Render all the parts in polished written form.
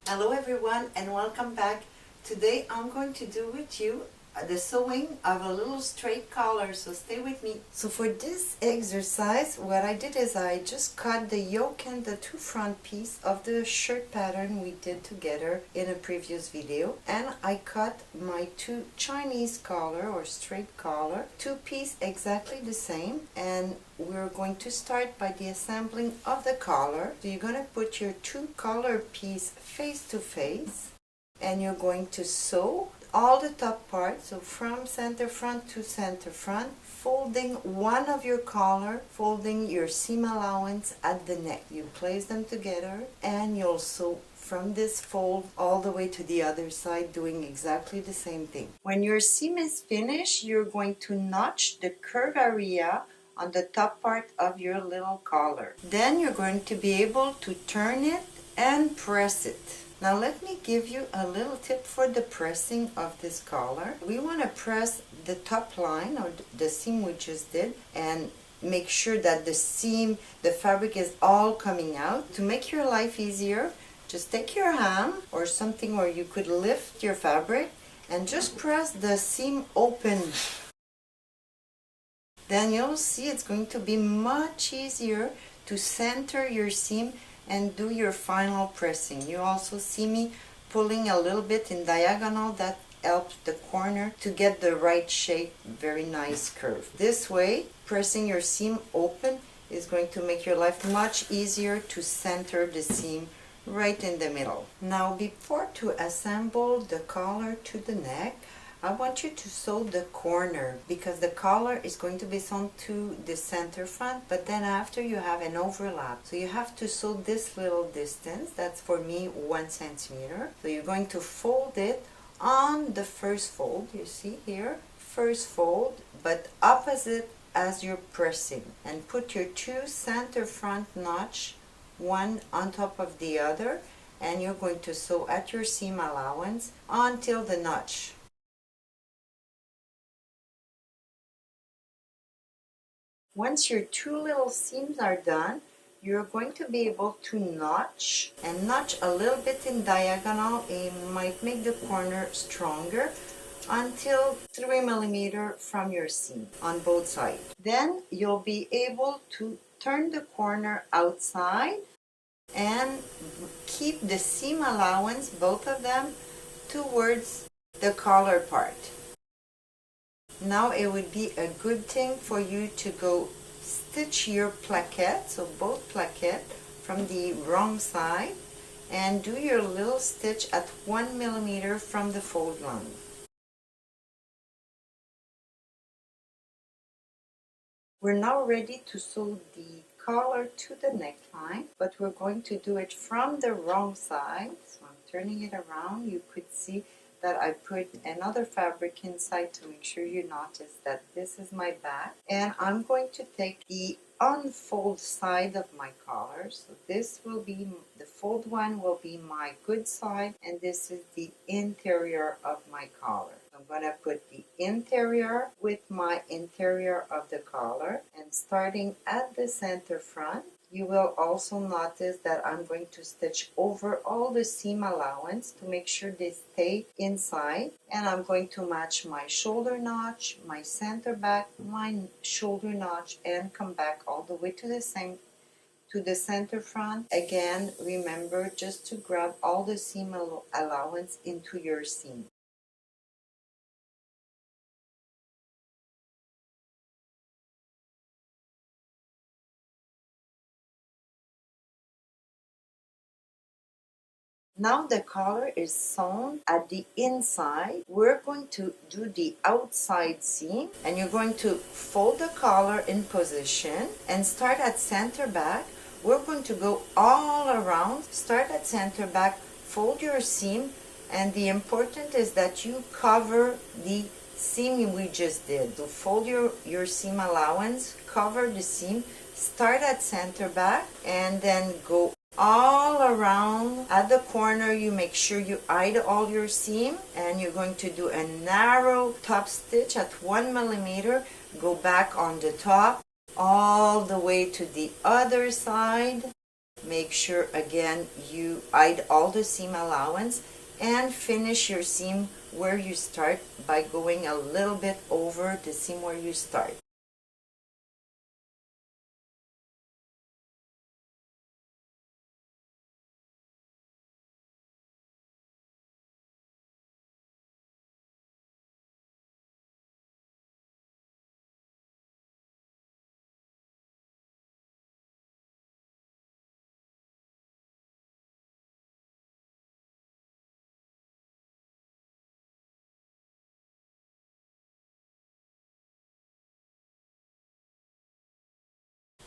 Hello everyone and welcome back. Today I'm going to do with you the sewing of a little straight collar, so stay with me. So for this exercise, what I did is I just cut the yoke and the two front piece of the shirt pattern we did together in a previous video, and I cut my two Chinese collar or straight collar, two piece exactly the same, and we're going to start by the assembling of the collar. So you're going to put your two collar piece face to face, and you're going to sew all the top part, so from center front to center front, folding one of your collar, folding your seam allowance at the neck. You place them together and you'll sew from this fold all the way to the other side, doing exactly the same thing. When your seam is finished, you're going to notch the curve area on the top part of your little collar. Then you're going to be able to turn it and press it. Now let me give you a little tip for the pressing of this collar. We want to press the top line or the seam we just did and make sure that the seam, the fabric is all coming out. To make your life easier, just take your hand or something where you could lift your fabric and just press the seam open. Then you'll see it's going to be much easier to center your seam and do your final pressing. You also see me pulling a little bit in diagonal. That helps the corner to get the right shape, very nice curve. This way, pressing your seam open is going to make your life much easier to center the seam right in the middle. Now before to assemble the collar to the neck, I want you to sew the corner because the collar is going to be sewn to the center front, but then after you have an overlap. So you have to sew this little distance. That's for me 1 centimeter. So you're going to fold it on the first fold. You see here, first fold, but opposite as you're pressing. And put your two center front notch, one on top of the other, and you're going to sew at your seam allowance until the notch. Once your two little seams are done, you're going to be able to notch and notch a little bit in diagonal. It might make the corner stronger until 3 millimeters from your seam on both sides. Then you'll be able to turn the corner outside and keep the seam allowance, both of them, towards the collar part. Now it would be a good thing for you to go stitch your placket, so both placket from the wrong side, and do your little stitch at 1 millimeter from the fold line. We're now ready to sew the collar to the neckline, but we're going to do it from the wrong side. So I'm turning it around. You could see that I put another fabric inside to make sure you notice that this is my back, and I'm going to take the unfold side of my collar. So this will be, the fold one will be my good side, and this is the interior of my collar. So I'm going to put the interior with my interior of the collar, and starting at the center front, you will also notice that I'm going to stitch over all the seam allowance to make sure they stay inside. And I'm going to match my shoulder notch, my center back, my shoulder notch, and come back all the way to the same, to the center front. Again, remember just to grab all the seam allowance into your seam. Now the collar is sewn at the inside. We're going to do the outside seam, and you're going to fold the collar in position and start at center back. We're going to go all around, start at center back, fold your seam, and the important is that you cover the seam we just did. So fold your seam allowance, cover the seam, start at center back, and then go all around. At the corner, you make sure you hide all your seam, and you're going to do a narrow top stitch at 1 millimeter. Go back on the top all the way to the other side. Make sure again you hide all the seam allowance and finish your seam where you start by going a little bit over the seam where you start.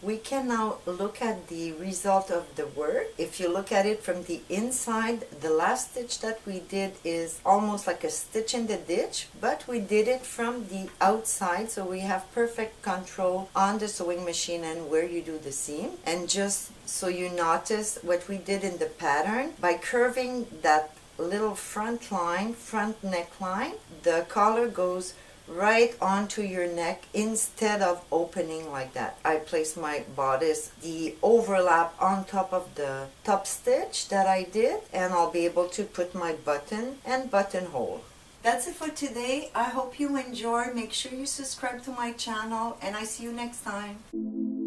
We can now look at the result of the work. If you look at it from the inside, the last stitch that we did is almost like a stitch in the ditch, but we did it from the outside, so we have perfect control on the sewing machine and where you do the seam. And just so you notice what we did in the pattern, by curving that little front neckline, the collar goes right onto your neck instead of opening like that. I place my bodice, the overlap on top of the top stitch that I did, and I'll be able to put my button and buttonhole. That's it for today. I hope you enjoy. Make sure you subscribe to my channel, and I see you next time.